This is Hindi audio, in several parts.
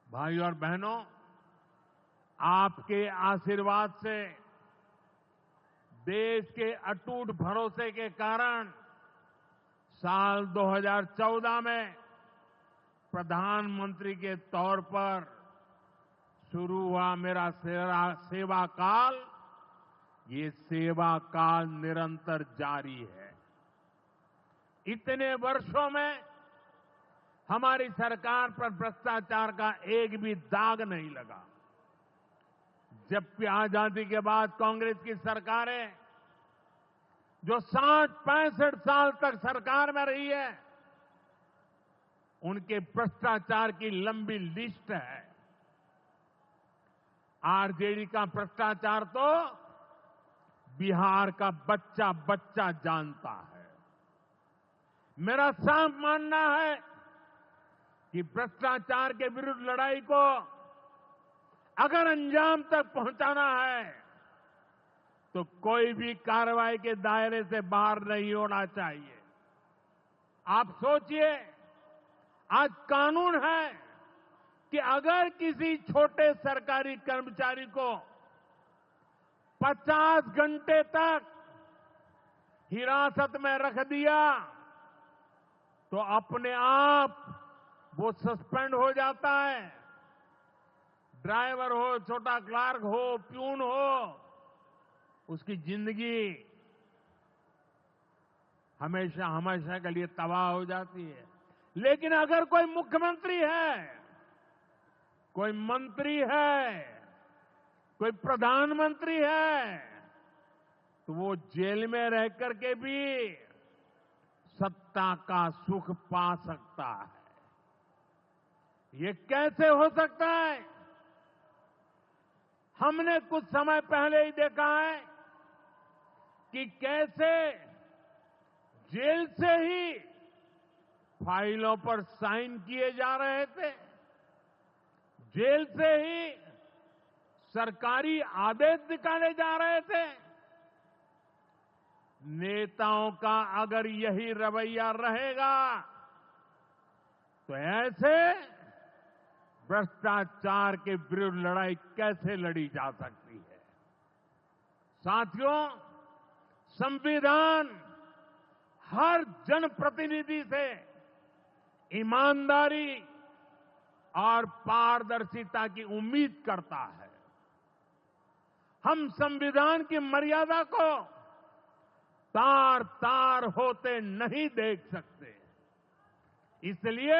भाइयों और बहनों, आपके आशीर्वाद से, देश के अटूट भरोसे के कारण साल 2014 में प्रधानमंत्री के तौर पर शुरू हुआ मेरा सेवा काल, ये सेवा काल निरंतर जारी है। इतने वर्षों में हमारी सरकार पर भ्रष्टाचार का एक भी दाग नहीं लगा। जबकि आजादी के बाद कांग्रेस की सरकारें जो 60-65 साल तक सरकार में रही है, उनके भ्रष्टाचार की लंबी लिस्ट है। आरजेडी का भ्रष्टाचार तो बिहार का बच्चा बच्चा जानता है। मेरा साफ मानना है कि भ्रष्टाचार के विरुद्ध लड़ाई को अगर अंजाम तक पहुंचाना है तो कोई भी कार्रवाई के दायरे से बाहर नहीं होना चाहिए। आप सोचिए, आज कानून है कि अगर किसी छोटे सरकारी कर्मचारी को 50 घंटे तक हिरासत में रख दिया तो अपने आप वो सस्पेंड हो जाता है। ड्राइवर हो, छोटा क्लार्क हो, प्यून हो, उसकी जिंदगी हमेशा हमेशा के लिए तबाह हो जाती है। लेकिन अगर कोई मुख्यमंत्री है, कोई मंत्री है, कोई प्रधानमंत्री है, तो वो जेल में रह करके भी सत्ता का सुख पा सकता है। ये कैसे हो सकता है? हमने कुछ समय पहले ही देखा है कि कैसे जेल से ही फाइलों पर साइन किए जा रहे थे, जेल से ही सरकारी आदेश निकाले जा रहे थे। नेताओं का अगर यही रवैया रहेगा तो ऐसे भ्रष्टाचार के विरुद्ध लड़ाई कैसे लड़ी जा सकती है? साथियों, संविधान हर जनप्रतिनिधि से ईमानदारी और पारदर्शिता की उम्मीद करता है। हम संविधान की मर्यादा को तार तार होते नहीं देख सकते। इसलिए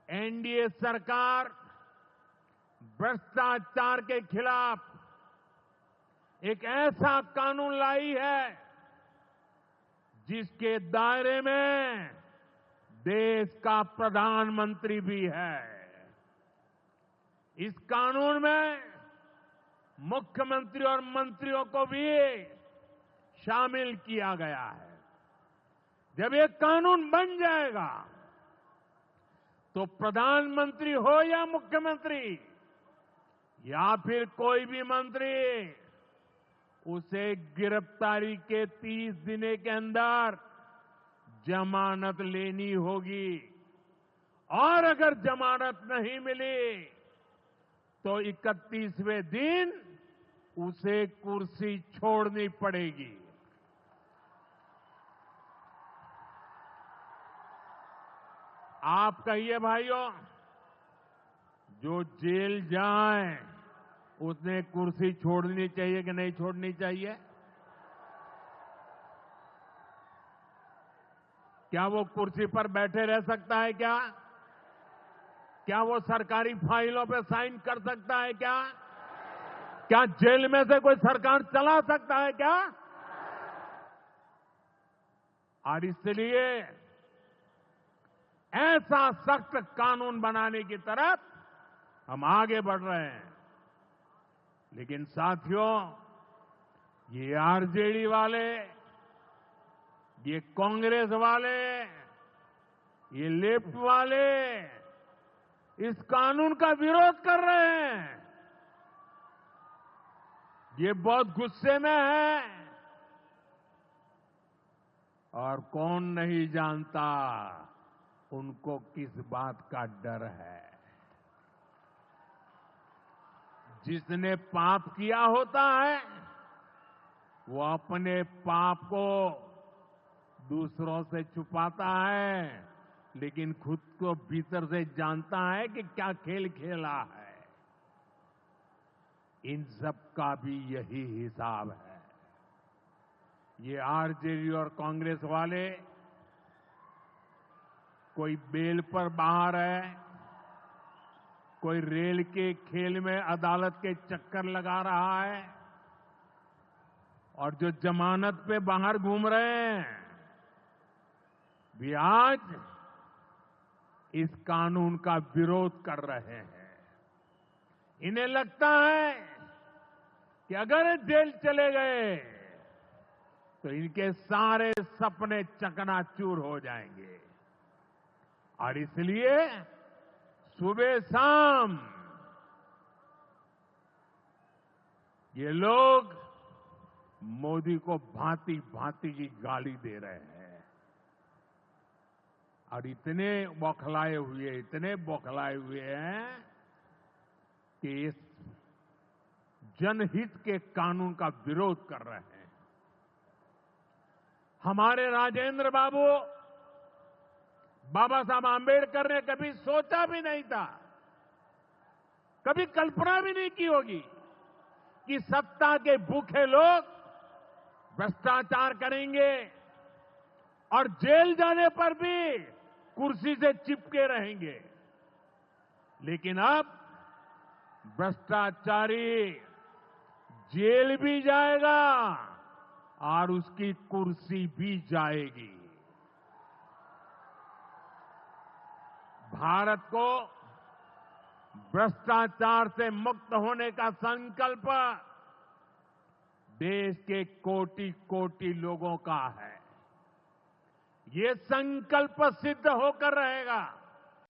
एनडीए सरकार भ्रष्टाचार के खिलाफ एक ऐसा कानून लाई है जिसके दायरे में देश का प्रधानमंत्री भी है। इस कानून में मुख्यमंत्री और मंत्रियों को भी शामिल किया गया है। जब ये कानून बन जाएगा तो प्रधानमंत्री हो या मुख्यमंत्री या फिर कोई भी मंत्री, उसे गिरफ्तारी के 30 दिन के अंदर जमानत लेनी होगी और अगर जमानत नहीं मिली तो 31वें दिन उसे कुर्सी छोड़नी पड़ेगी। आप कहिए भाइयों, जो जेल जाए उसने कुर्सी छोड़नी चाहिए कि नहीं छोड़नी चाहिए? क्या वो कुर्सी पर बैठे रह सकता है क्या? क्या वो सरकारी फाइलों पे साइन कर सकता है क्या? क्या जेल में से कोई सरकार चला सकता है क्या? और इसलिए ऐसा सख्त कानून बनाने की तरफ हम आगे बढ़ रहे हैं। लेकिन साथियों, ये आरजेडी वाले, ये कांग्रेस वाले, ये लेफ्ट वाले इस कानून का विरोध कर रहे हैं। ये बहुत गुस्से में है और कौन नहीं जानता उनको किस बात का डर है। जिसने पाप किया होता है वो अपने पाप को दूसरों से छुपाता है, लेकिन खुद को भीतर से जानता है कि क्या खेल खेला है। इन सब का भी यही हिसाब है। ये आरजेडी और कांग्रेस वाले कोई बेल पर बाहर है, कोई रेल के खेल में अदालत के चक्कर लगा रहा है, और जो जमानत पे बाहर घूम रहे हैं भी आज इस कानून का विरोध कर रहे हैं। इन्हें लगता है कि अगर जेल चले गए तो इनके सारे सपने चकनाचूर हो जाएंगे, और इसलिए सुबह शाम ये लोग मोदी को भांति भांति की गाली दे रहे हैं, और इतने बौखलाए हुए हैं कि इस जनहित के कानून का विरोध कर रहे हैं। हमारे राजेंद्र बाबू बाबा साहब आंबेडकर ने कभी सोचा भी नहीं था, कभी कल्पना भी नहीं की होगी कि सत्ता के भूखे लोग भ्रष्टाचार करेंगे और जेल जाने पर भी कुर्सी से चिपके रहेंगे। लेकिन अब भ्रष्टाचारी जेल भी जाएगा और उसकी कुर्सी भी जाएगी। भारत को भ्रष्टाचार से मुक्त होने का संकल्प देश के कोटि कोटि लोगों का है। ये संकल्प सिद्ध होकर रहेगा।